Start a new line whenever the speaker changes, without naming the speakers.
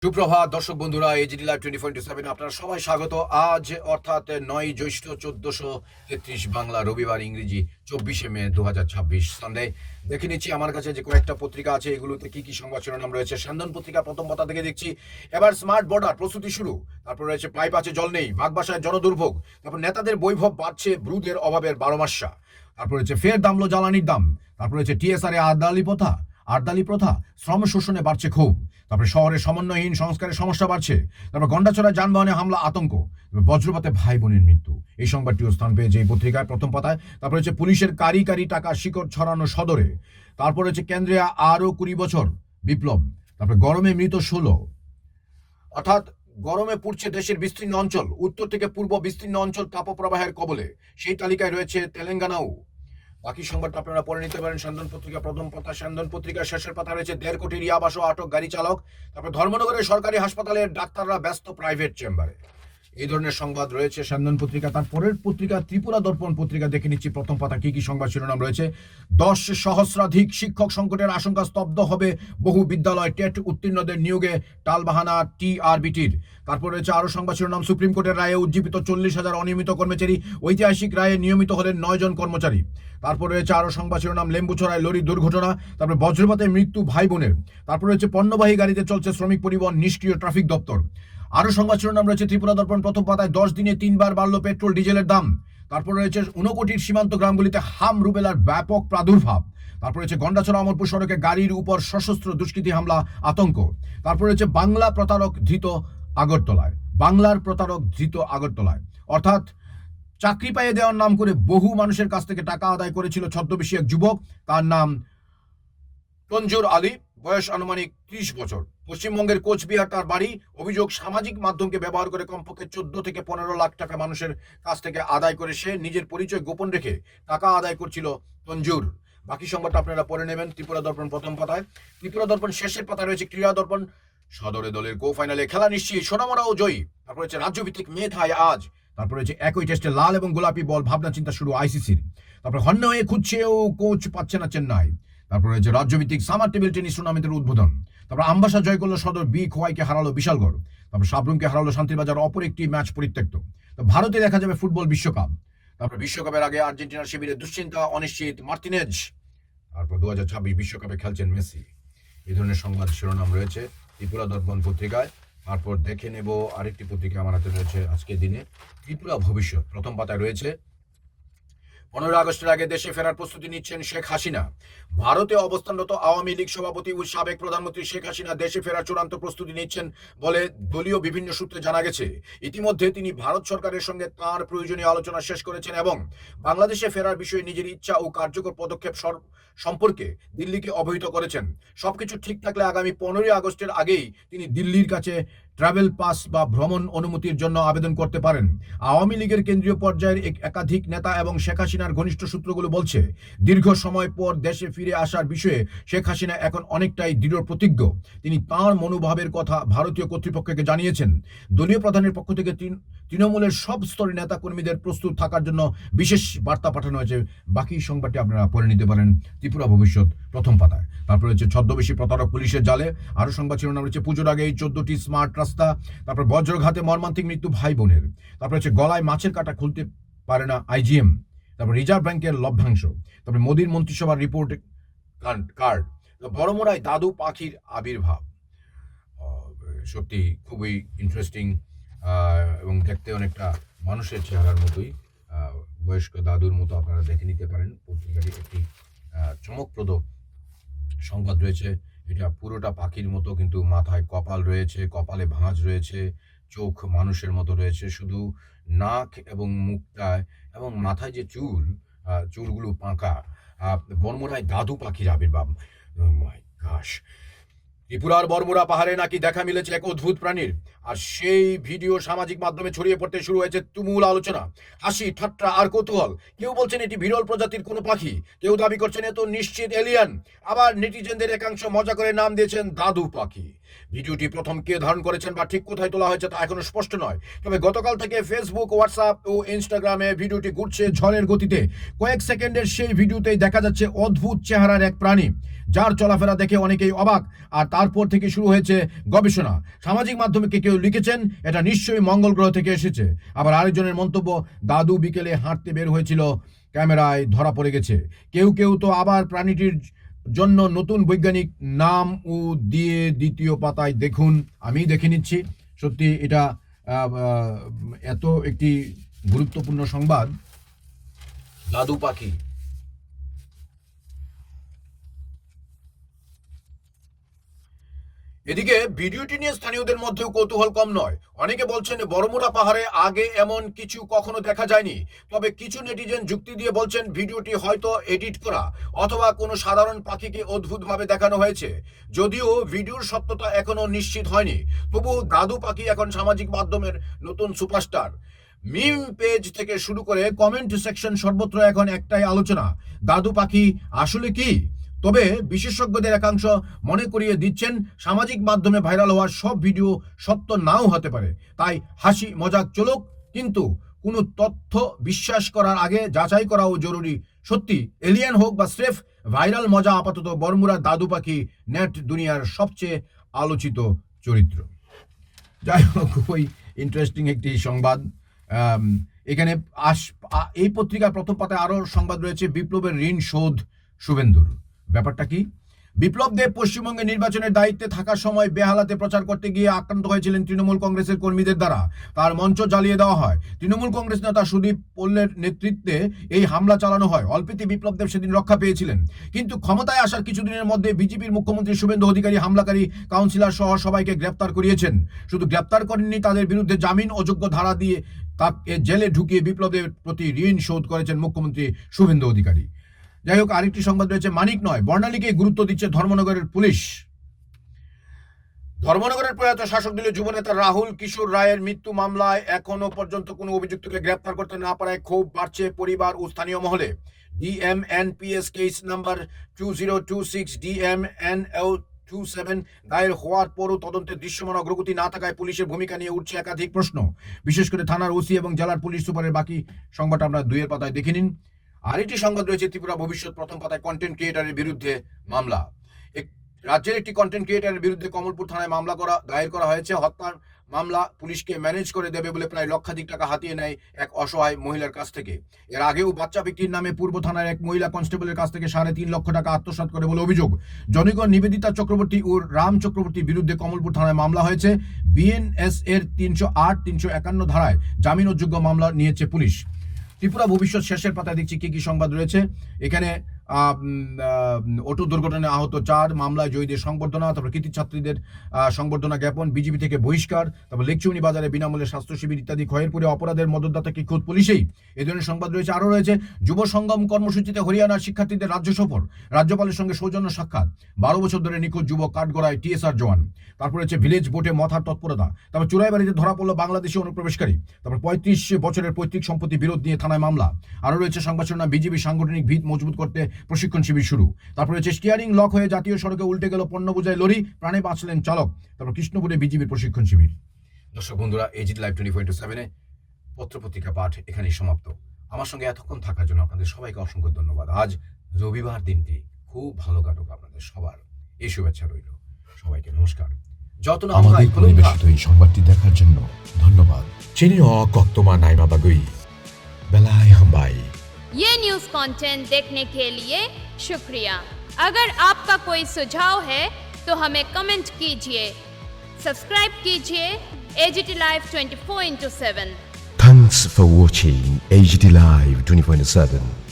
সুপ্রভাত দর্শক বন্ধুরা, এজিডি লাইভ 24/7 আপনারা সবাই স্বাগত। আজ অর্থাৎ 9 জ্যৈষ্ঠ 1433 বাংলা, রবিবার, ইংরেজি 24শে মে 2026 সানডে। দেখে নিচ্ছি আমার কাছে যে কয়েকটা পত্রিকা আছে, এগুলোতে কি কি সংবাদ শিরোনাম রয়েছে। স্যান্দন পত্রিকা প্রথম পাতা থেকে দেখছি এবার স্মার্ট বর্ডার প্রস্তুতি শুরু। তারপর রয়েছে পাইপ আছে জল নেই, বাগবাসায় জনদুর্ভোগ। তারপর নেতাদের বৈভব বাড়ছে, ব্রুদের অভাবের 12 মাসা। তারপর রয়েছে ফের দামলো জ্বালানির দাম। তারপর রয়েছে টিএসআর এ আরদালি প্রথা, শ্রম শোষণে বাড়ছে ক্ষোভ। তারপরে শহরে সমন্বয়হীন সংস্কারের সমস্যা বাড়ছে। তারপর গন্ডাছড়া যানবাহনে হামলা, আতঙ্ক। বজ্রপাতে ভাই বোনের মৃত্যু। এই সংবাদটিও স্থান পেয়েছে এই পত্রিকায় প্রথম পাতায়। তারপর হচ্ছে পুলিশের কারি কারি টাকা শিকড় ছড়ানো সদরে। তারপর হচ্ছে কেন্দ্রে আরো 20 বছর বিপ্লব। তারপরে গরমে মৃত 16। অর্থাৎ গরমে পুড়ছে দেশের বিস্তীর্ণ অঞ্চল, উত্তর থেকে পূর্ব বিস্তীর্ণ অঞ্চল তাপপ্রবাহের কবলে। সেই তালিকায় রয়েছে তেলেঙ্গানাও। বাকি সংবাদটা আপনারা পড়ে নিতে পারেন স্যান্দন পত্রিকা প্রথম পাতা। স্যান্দন পত্রিকার শেষের পাতা রয়েছে 1.5 কোটির ইয়াবাসহ আটক গাড়ি চালক। তারপর ধর্মনগরের সরকারি হাসপাতালের ডাক্তাররা ব্যস্ত প্রাইভেট চেম্বারে। এই ধরনের সংবাদ রয়েছে স্যান্দন পত্রিকা। তার পরের পত্রিকা ত্রিপুরা দর্পণ পত্রিকা দেখে নিচ্ছি প্রথম পাতা কি কি সংবাদ শিরোনাম রয়েছে। 10 সহস্রাধিক শিক্ষক সংকটের আশঙ্কা, স্তব্ধ হবে বহু বিদ্যালয়, টেট উত্তীর্ণদের নিয়োগে টালবাহানা টিআরবিটির। তারপর রয়েছে আরো সংবাদ শিরোনাম, সুপ্রিম কোর্টের রায়ে উজ্জীবিত 40,000 অনিয়মিত কর্মচারী, ঐতিহাসিক রায়ে নিয়মিত হলেন 9 জন কর্মচারী। তারপর রয়েছে আরো সংবাদ শিরোনাম, লেম্বুছড়ায় লরির দুর্ঘটনা। তারপরে বজ্রপাতে মৃত্যু ভাই বোনের। তারপর রয়েছে পণ্যবাহী গাড়িতে চলছে শ্রমিক পরিবহন, নিষ্ক্রিয় ট্রাফিক দপ্তর। আরো সংবাদ শিরোনাম রয়েছে ত্রিপুরা দর্পণ প্রথম পাতায়, 10 দিনে 3 বার বাড়লো পেট্রোল ডিজেলের দাম। তারপর রয়েছে 59 সীমান্ত গ্রামগুলিতে হাম রুবেলার ব্যাপক প্রাদুর্ভাব। তারপর রয়েছে গন্ডাছড়া অমরপুর সড়কে গাড়ির উপর সশস্ত্র দুষ্কৃতী হামলা, আতঙ্ক। তারপর রয়েছে বাংলার প্রতারক ধৃত আগরতলায়। অর্থাৎ চাকরি পাইয়ে দেওয়ার নাম করে বহু মানুষের কাছ থেকে টাকা আদায় করেছিল ছদ্মবেশী এক যুবক। তার নাম তঞ্জুর আলী, বয়স আনুমানিক 30 বছর। পশ্চিমবঙ্গের কোচবিহার তার বাড়ি। অভিযোগ, সামাজিক মাধ্যমকে ব্যবহার করে কমপক্ষে 14 থেকে 15 লাখ টাকা মানুষের কাছ থেকে আদায় করে সে নিজের পরিচয় গোপন রেখে টাকা আদায় করছিল তঞ্জুর। বাকি সংবাদটা আপনারা পড়ে নেবেন ত্রিপুরা দর্পণ প্রথম পাতায়। ত্রিপুরা দর্পণ শেষের পাতায় রয়েছে ক্রীড়া দর্পণ, সদরে দলের গো ফাইনালে খেলা নিশ্চিত, সোনামরাও জয়ী। তারপর হচ্ছে রাজ্যভিত্তিক মেধায় আজ। তারপর হচ্ছে একই টেস্টে লাল এবং গোলাপি বল, ভাবনা চিন্তা শুরু আইসিসির। তারপর হন্য হয়ে খুঁজছেও কোচ পাচ্ছে না চেন্নাই। তারপর রয়েছে রাজ্যভিত্তিক সামার টেবিল টেনিস টুর্নামেন্টের উদ্বোধন। তারপর আমবাসা জয় করলো সদর, বি খোয়াইকে হারালো বিশালগড়। তারপর সাবরুমকে হারালো শান্তিবাজার, অপর একটি ম্যাচ পরিত্যক্ত। তো ভারতে দেখা যাবে ফুটবল বিশ্বকাপ। তারপর বিশ্বকাপের আগে আর্জেন্টিনার শিবিরে দুশ্চিন্তা, অনিশ্চিত মার্টিনেজ। তারপর 2026 বিশ্বকাপে খেলছেন মেসি। এই ধরনের সংবাদ শিরোনাম রয়েছে ত্রিপুরা দর্পণ পত্রিকায়। তারপর দেখে নেব আরেকটি পত্রিকা আমার হাতে রয়েছে আজকের দিনে, ত্রিপুরা ভবিষ্যৎ প্রথম পাতায় রয়েছে 15 আগস্টের আগে দেশে ফেরার প্রস্তুতি নিচ্ছেন শেখ হাসিনা। ভারতে অবস্থানরত আওয়ামী লীগ সভাপতি ও সাবেক প্রধানমন্ত্রী শেখ হাসিনা দেশে ফেরার চূড়ান্ত প্রস্তুতি নিচ্ছেন বলে দলীয় বিভিন্ন সূত্রে জানা গেছে। ইতিমধ্যে তিনি ভারত সরকারের সঙ্গে তাঁর প্রয়োজনীয় আলোচনা শেষ করেছেন এবং বাংলাদেশে ফেরার বিষয়ে নিজের ইচ্ছা ও কার্যকর পদক্ষেপ সম্পর্কে দিল্লিকে অবহিত করেছেন। সবকিছু ঠিক থাকলে আগামী 15 আগস্টের আগেই তিনি দিল্লির কাছে ট্রাভেল পাস বা ভ্রমণ অনুমতির জন্য আবেদন করতে পারেন। আওয়ামী লীগের কেন্দ্রীয় পর্যায়ের একাধিক নেতা এবং শেখ হাসিনার ঘনিষ্ঠ সূত্রগুলো বলছে, দীর্ঘ সময় পর দেশে ফিরে আসার বিষয়ে শেখ হাসিনা এখন অনেকটাই দৃঢ় প্রতিজ্ঞ। তিনি তাঁর মনোভাবের কথা ভারতীয় কর্তৃপক্ষকে জানিয়েছেন। দলীয় প্রধানের পক্ষ থেকে তৃণমূলের সব স্তরের নেতা কর্মীদের প্রস্তুত থাকার জন্য বিশেষ বার্তা পাঠানো হয়েছে। বাকি সংবাদটি আপনারা পড়ে নিতে পারেন ত্রিপুরা ভবিষ্যৎ প্রথম পাতায়। তারপর হচ্ছে ছদ্মবেশী প্রতারক পুলিশের জালে। আরো সংবাদ শিরোনাম রয়েছে পুজোর আগেই 14টি স্মার্ট রাস্তা। তারপর বজ্রঘাতে মর্মান্তিক মৃত্যু ভাই বোনের। তারপর হচ্ছে গলায় মাছের কাঁটা খুলতে পারে না আইজিএম। তারপর রিজার্ভ ব্যাংকের লভ্যাংশ। তারপর মোদীর মন্ত্রিসভার রিপোর্ট কার্ড। বড়মোড়ায় দাদু পাখির আবির্ভাব। সত্যি খুবই ইন্টারেস্টিং এবং দেখতে অনেকটা মানুষের চেহারার মতোই, বয়স্ক দাদুর মতো। আপনারা দেখে নিতে পারেন পত্রিকাটি একটি চমকপ্রদ সংবাদ রয়েছে। এটা পুরোটা পাখির মতো, কিন্তু মাথায় কপাল রয়েছে, কপালে ভাঁজ রয়েছে, চোখ মানুষের মতো রয়েছে, শুধু নাক এবং মুখটায় এবং মাথায় যে চুলগুলো পাঁকা। বর্মরায় দাদু পাখির আবির্ভাব। মাই গশ। ত্রিপুরার বর্মুরা পাহাড়ে নাকি দেখা মিলেছে এক অদ্ভুত প্রাণীর। আর সেই ভিডিও সামাজিক মাধ্যমে ছড়িয়ে পড়তে শুরু হয়েছে তুমুল আলোচনা, হাসি, ঠাট্টা আর কৌতূহল। কেউ বলছেন এটি বিরল প্রজাতির কোনো পাখি, কেউ দাবি করছেন এ তো নিশ্চিত এলিয়ান, আবার নেটিজেনদের একাংশ মজা করে নাম দিয়েছেন দাদু পাখি। ভিডিওটি প্রথম কে ধারণ করেছেন বা ঠিক কোথায় তোলা হয়েছে তা এখনো স্পষ্ট নয়, তবে গতকাল থেকে ফেসবুক, হোয়াটসঅ্যাপ ও ইনস্টাগ্রামে ভিডিওটি ঘুরছে ঝড়ের গতিতে। কয়েক সেকেন্ডের সেই ভিডিওতেই দেখা যাচ্ছে অদ্ভুত চেহারার এক প্রাণী, যার চলাফেরা দেখে অনেকেই অবাক। আর তারপর থেকে শুরু হয়েছে গবেষণা। সামাজিক মাধ্যমে কেউ লিখেছেন এটা নিশ্চয়ই মঙ্গল গ্রহ থেকে এসেছে, আবার আরেকজনের মন্তব্য দাদু বিকেলে হাঁটতে বের হয়েছিল, ক্যামেরায় ধরা পড়ে গেছে। কেউ তো আবার প্রাণীটির জন্য নতুন বৈজ্ঞানিক নাম ও দিয়ে দ্বিতীয় পাতায় দেখুন। আমি দেখে নিচ্ছি, সত্যি এটা এত একটি গুরুত্বপূর্ণ সংবাদ। দাদু পাখি, এদিকে ভিডিওটি নিয়ে স্থানীয়দের মধ্যেও কৌতূহল কম নয়। অনেকে বলছেন বড়মুড়া পাহাড়ে আগে এমন কিছু কখনো দেখা যায়নি, তবে কিছু নেটিজেন যুক্তি দিয়ে বলছেন ভিডিওটি হয়তো এডিট করা অথবা কোনো সাধারণ পাখিকে অদ্ভুতভাবে দেখানো হয়েছে। যদিও ভিডিওর সত্যতা এখনো নিশ্চিত হয়নি, তবু দাদু পাখি এখন সামাজিক মাধ্যমের নতুন সুপারস্টার। মিম পেজ থেকে শুরু করে কমেন্ট সেকশন, সর্বত্র এখন একটাই আলোচনা, দাদু পাখি আসলে কি? তবে বিশেষজ্ঞদের একাংশ মনে করিয়ে দিচ্ছেন সামাজিক মাধ্যমে ভাইরাল হওয়ার সব ভিডিও সত্য নাও হতে পারে। তাই হাসি মজাক চলুক, কিন্তু কোনো তথ্য বিশ্বাস করার আগে যাচাই করাও জরুরি। সত্যি এলিয়েন হোক বা স্রেফ ভাইরাল মজা, আপাতত বড়মুড়া দাদু পাখি নেট দুনিয়ার সবচেয়ে আলোচিত চরিত্র। যাই হোক, খুবই ইন্টারেস্টিং একটি সংবাদ। এখানে এই পত্রিকার প্রথম পাতায় আরো সংবাদ রয়েছে, বিপ্লবের ঋণ শোধ শুভেন্দুর। ব্যাপারটা কি? বিপ্লব দেব পশ্চিমবঙ্গে নির্বাচনের দায়িত্বে থাকার সময় বেহালাতে প্রচার করতে গিয়ে আক্রান্ত হয়েছিলেন তৃণমূল কংগ্রেসের কর্মীদের দ্বারা। তার মঞ্চ জ্বালিয়ে দেওয়া হয়। তৃণমূল কংগ্রেস নেতা সুদীপ পোল্লের নেতৃত্বে এই হামলা চালানো হয়। অল্পেতে বিপ্লব দেব সেদিন রক্ষা পেয়েছিলেন, কিন্তু ক্ষমতায় আসার কিছুদিনের মধ্যে বিজেপির মুখ্যমন্ত্রী শুভেন্দু অধিকারী হামলাকারী কাউন্সিলর সহ সবাইকে গ্রেপ্তার করিয়েছেন। শুধু গ্রেপ্তার করেননি, তাদের বিরুদ্ধে জামিন অযোগ্য ধারা দিয়ে তাকে জেলে ঢুকিয়ে বিপ্লবের প্রতি ঋণ শোধ করেছেন মুখ্যমন্ত্রী শুভেন্দু অধিকারী। যাই হোক, আরেকটি সংবাদ রয়েছে, মানিক নয় বর্ণালীকে গুরুত্ব দিচ্ছে ধর্মনগরের পুলিশ। ধর্মনগরের প্রয়াত শাসক দলীয় যুবনেতা রাহুল কিশোর রায়ের মৃত্যু মামলায় এখনো পর্যন্ত কোনো অভিযুক্তকে গ্রেপ্তার করতে না পারায় ক্ষোভ বাড়ছে পরিবার ও স্থানীয় মহলে। ডিএমএনপিএস কেস নাম্বার 2026 ডিএমএনএল 27 দায়ের হওয়ার পরও তদন্তের দৃশ্যমান অগ্রগতি না থাকায় পুলিশের ভূমিকা নিয়ে উঠছে একাধিক প্রশ্ন, বিশেষ করে থানার ওসি এবং জেলার পুলিশ সুপারের। বাকি সংবাদটা আমরা দুইয়ের পাতায় দেখে নিন। আরেকটি সংবাদ রয়েছে, ত্রিপুরা ভবিষ্যৎ প্রথম পাতায় কন্টেন্ট ক্রিয়েটারের বিরুদ্ধে মামলা। রাজ্যের একটি কন্টেন্ট ক্রিয়েটারের বিরুদ্ধে কমলপুর থানায় দায়ের করা হয়েছে। হত্যার মামলা পুলিশকে ম্যানেজ করে দেবে বলে প্রায় লক্ষাধিক টাকা হাতিয়ে নেয় এক অসহায় মহিলার কাছ থেকে। এর আগেও বাচ্চা ব্যক্তির নামে পূর্ব থানার এক মহিলা কনস্টেবলের কাছ থেকে 3.5 লক্ষ টাকা আত্মসাৎ করে বলে অভিযোগ। জনগণ নিবেদিতা চক্রবর্তী ও রাম চক্রবর্তীর বিরুদ্ধে কমলপুর থানায় মামলা হয়েছে। বিএনএস এর 308, 351 ধারায় জামিন অযোগ্য মামলা নিয়েছে পুলিশ। ত্রিপুরা ভবিষ্যৎ শেষের পাতায় দেখছি কি সংবাদ রয়েছে। এখানে অটো দুর্ঘটনায় আহত 4, মামলায় জয়ীদের সংবর্ধনা, তারপর কৃতি ছাত্রীদের সংবর্ধনা জ্ঞাপন, বিজেপি থেকে বহিষ্কার, তারপর লেকচুনি বাজারে বিনামূল্যে স্বাস্থ্য শিবির ইত্যাদি। খয়েরপুরে অপরাধের মদতদাতাকে খোদ পুলিশেই। এ ধরনের সংবাদ রয়েছে। আরও রয়েছে, যুব সঙ্গম কর্মসূচিতে হরিয়ানার শিক্ষার্থীদের রাজ্য সফর, রাজ্যপালের সঙ্গে সৌজন্য সাক্ষাৎ, 12 বছর ধরে নিখোঁজ যুবক কাঠগড়ায় টিএসআর জওয়ান। তারপর রয়েছে ভিলেজ বোটে মথার তৎপরতা। তারপর চুরাইবাড়িতে ধরা পড়লো বাংলাদেশি অনুপ্রবেশকারী। তারপর 35 বছরের পৈতৃক সম্পত্তি বিরোধ নিয়ে থানায় মামলা। আরও রয়েছে সংবাদ শিরোনাম, বিজেপি সাংগঠনিক ভিত মজবুত করতে প্রশিক্ষণ শিবির শুরু। তারপর রয়েছে, স্টিয়ারিং লক হয়ে জাতীয় সড়কে উল্টে গেল পণ্য বোঝাই লরি, প্রাণে বাঁচলেন চালক। তারপর কৃষ্ণপুরে বিজেপির প্রশিক্ষণ শিবির। দর্শক বন্ধুরা, এজিটি লাইভ 24/7 পত্রপত্রিকা পাঠ এখানেই সমাপ্ত। আমার সঙ্গে এতক্ষণ থাকার জন্য আপনাদের সবাইকে অসংখ্য ধন্যবাদ। আজ রবিবার, দিনটি খুব ভালো কাটুক আপনাদের সবার, এই শুভেচ্ছা রইল। সবাইকে নমস্কার।
আমাদের পরিবেশিত এই সংবাদটি দেখার জন্য ধন্যবাদ। চিনিও কক্তমা নাইমা বাগুই বেলায় হাম্বাই।
ये न्यूज़ कंटेंट देखने के लिए शुक्रिया। अगर आपका कोई सुझाव है तो हमें कमेंट कीजिए, सब्सक्राइब कीजिए AGT live 24/7।
Thanks for watching AGT Live 24/7.